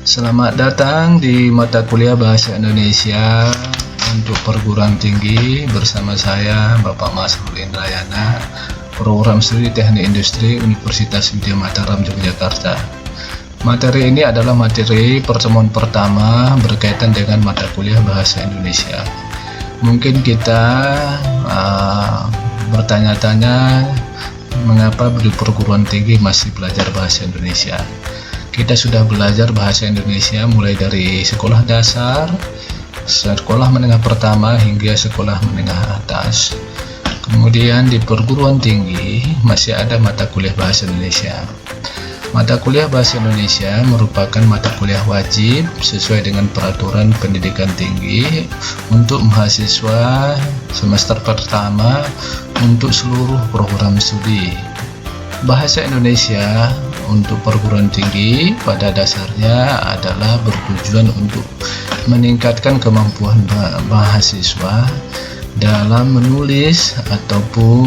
Selamat datang di mata kuliah Bahasa Indonesia untuk perguruan tinggi bersama saya Bapak Masrul Indrayana, Program Studi Teknik Industri Universitas Widya Mataram Yogyakarta. Materi ini adalah materi pertemuan pertama berkaitan dengan mata kuliah Bahasa Indonesia. Mungkin kita bertanya-tanya mengapa di perguruan tinggi masih belajar Bahasa Indonesia. Kita sudah belajar Bahasa Indonesia mulai dari sekolah dasar, sekolah menengah pertama hingga sekolah menengah atas. Kemudian di perguruan tinggi masih ada mata kuliah Bahasa Indonesia. Mata kuliah Bahasa Indonesia merupakan mata kuliah wajib sesuai dengan peraturan pendidikan tinggi untuk mahasiswa semester pertama untuk seluruh program studi. Bahasa Indonesia untuk perguruan tinggi pada dasarnya adalah bertujuan untuk meningkatkan kemampuan mahasiswa dalam menulis ataupun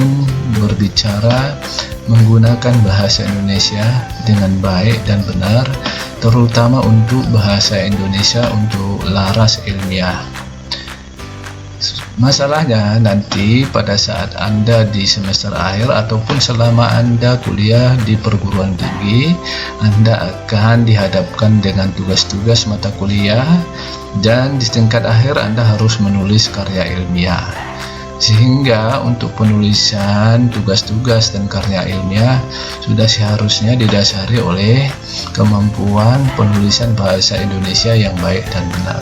berbicara menggunakan bahasa Indonesia dengan baik dan benar, terutama untuk bahasa Indonesia untuk laras ilmiah. Masalahnya nanti pada saat Anda di semester akhir ataupun selama Anda kuliah di perguruan tinggi, Anda akan dihadapkan dengan tugas-tugas mata kuliah dan di tingkat akhir Anda harus menulis karya ilmiah. Sehingga untuk penulisan tugas-tugas dan karya ilmiah sudah seharusnya didasari oleh kemampuan penulisan bahasa Indonesia yang baik dan benar.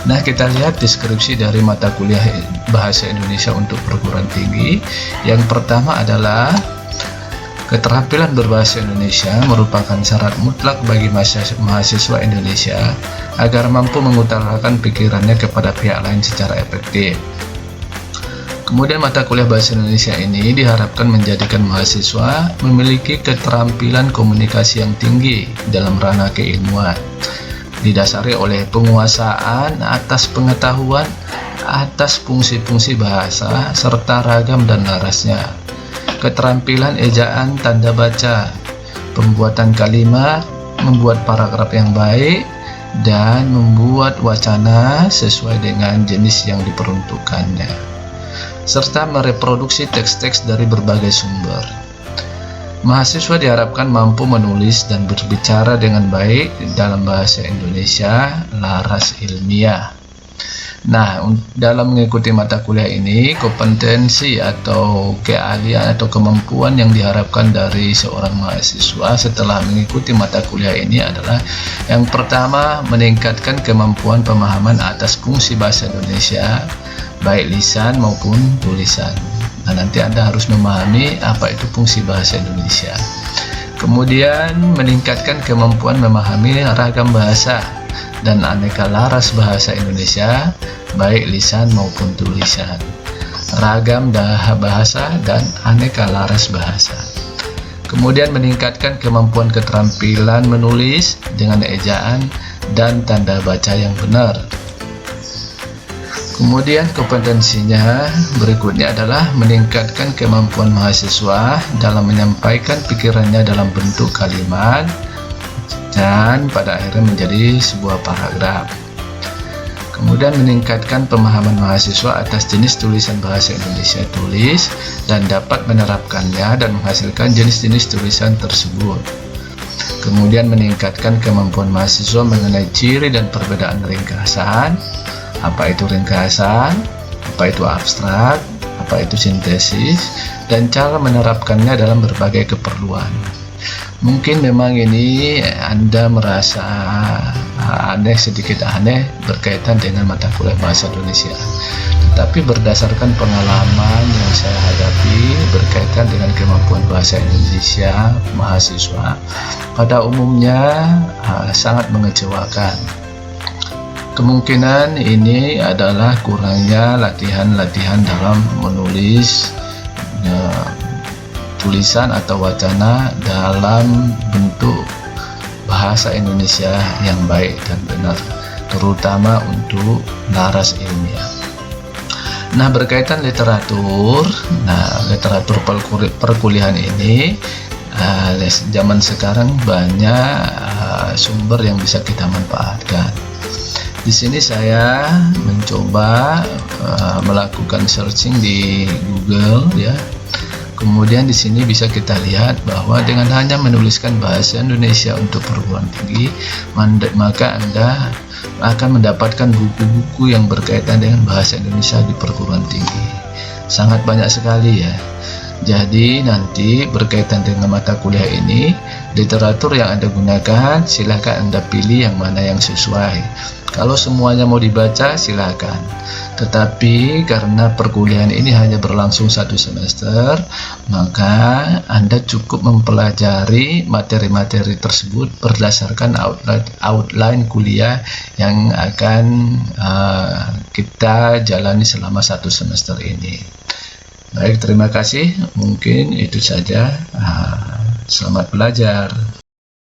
Nah, kita lihat deskripsi dari mata kuliah Bahasa Indonesia untuk perguruan tinggi. Yang pertama adalah keterampilan berbahasa Indonesia merupakan syarat mutlak bagi mahasiswa Indonesia agar mampu mengutarakan pikirannya kepada pihak lain secara efektif. Kemudian mata kuliah Bahasa Indonesia ini diharapkan menjadikan mahasiswa memiliki keterampilan komunikasi yang tinggi dalam ranah keilmuan, didasari oleh penguasaan atas pengetahuan atas fungsi-fungsi bahasa serta ragam dan larasnya, keterampilan ejaan tanda baca, pembuatan kalimat, membuat paragraf yang baik, dan membuat wacana sesuai dengan jenis yang diperuntukkannya, serta mereproduksi teks-teks dari berbagai sumber. Mahasiswa diharapkan mampu menulis dan berbicara dengan baik dalam bahasa Indonesia laras ilmiah. Nah, dalam mengikuti mata kuliah ini, kompetensi atau keahlian atau kemampuan yang diharapkan dari seorang mahasiswa setelah mengikuti mata kuliah ini adalah yang pertama, meningkatkan kemampuan pemahaman atas fungsi bahasa Indonesia, baik lisan maupun tulisan. Nah, nanti Anda harus memahami apa itu fungsi bahasa Indonesia. Kemudian meningkatkan kemampuan memahami ragam bahasa dan aneka laras bahasa Indonesia, baik lisan maupun tulisan, ragam bahasa dan aneka laras bahasa. Kemudian meningkatkan kemampuan keterampilan menulis dengan ejaan dan tanda baca yang benar. Kemudian kompetensinya berikutnya adalah meningkatkan kemampuan mahasiswa dalam menyampaikan pikirannya dalam bentuk kalimat dan pada akhirnya menjadi sebuah paragraf. Kemudian meningkatkan pemahaman mahasiswa atas jenis tulisan bahasa Indonesia tulis dan dapat menerapkannya dan menghasilkan jenis-jenis tulisan tersebut. Kemudian meningkatkan kemampuan mahasiswa mengenai ciri dan perbedaan ringkasan, apa itu ringkasan, apa itu abstrak, apa itu sintesis, dan cara menerapkannya dalam berbagai keperluan. Mungkin memang ini Anda merasa sedikit aneh berkaitan dengan mata kuliah Bahasa Indonesia. Tetapi berdasarkan pengalaman yang saya hadapi berkaitan dengan kemampuan bahasa Indonesia mahasiswa, pada umumnya sangat mengecewakan. Kemungkinan ini adalah kurangnya latihan-latihan dalam menulis tulisan atau wacana dalam bentuk bahasa Indonesia yang baik dan benar, terutama untuk laras ilmiah. Nah, berkaitan literatur, literatur perkuliahan ini zaman sekarang banyak sumber yang bisa kita manfaatkan. Di sini saya mencoba melakukan searching di Google ya. Kemudian di sini bisa kita lihat bahwa dengan hanya menuliskan bahasa Indonesia untuk perguruan tinggi, maka Anda akan mendapatkan buku-buku yang berkaitan dengan bahasa Indonesia di perguruan tinggi. Sangat banyak sekali ya. Jadi nanti berkaitan dengan mata kuliah ini, literatur yang Anda gunakan silahkan Anda pilih yang mana yang sesuai. Kalau semuanya mau dibaca silahkan, tetapi karena perkuliahan ini hanya berlangsung 1 semester, maka Anda cukup mempelajari materi-materi tersebut berdasarkan outline kuliah yang akan kita jalani selama 1 semester ini. Baik, terima kasih. Mungkin itu saja. Selamat belajar.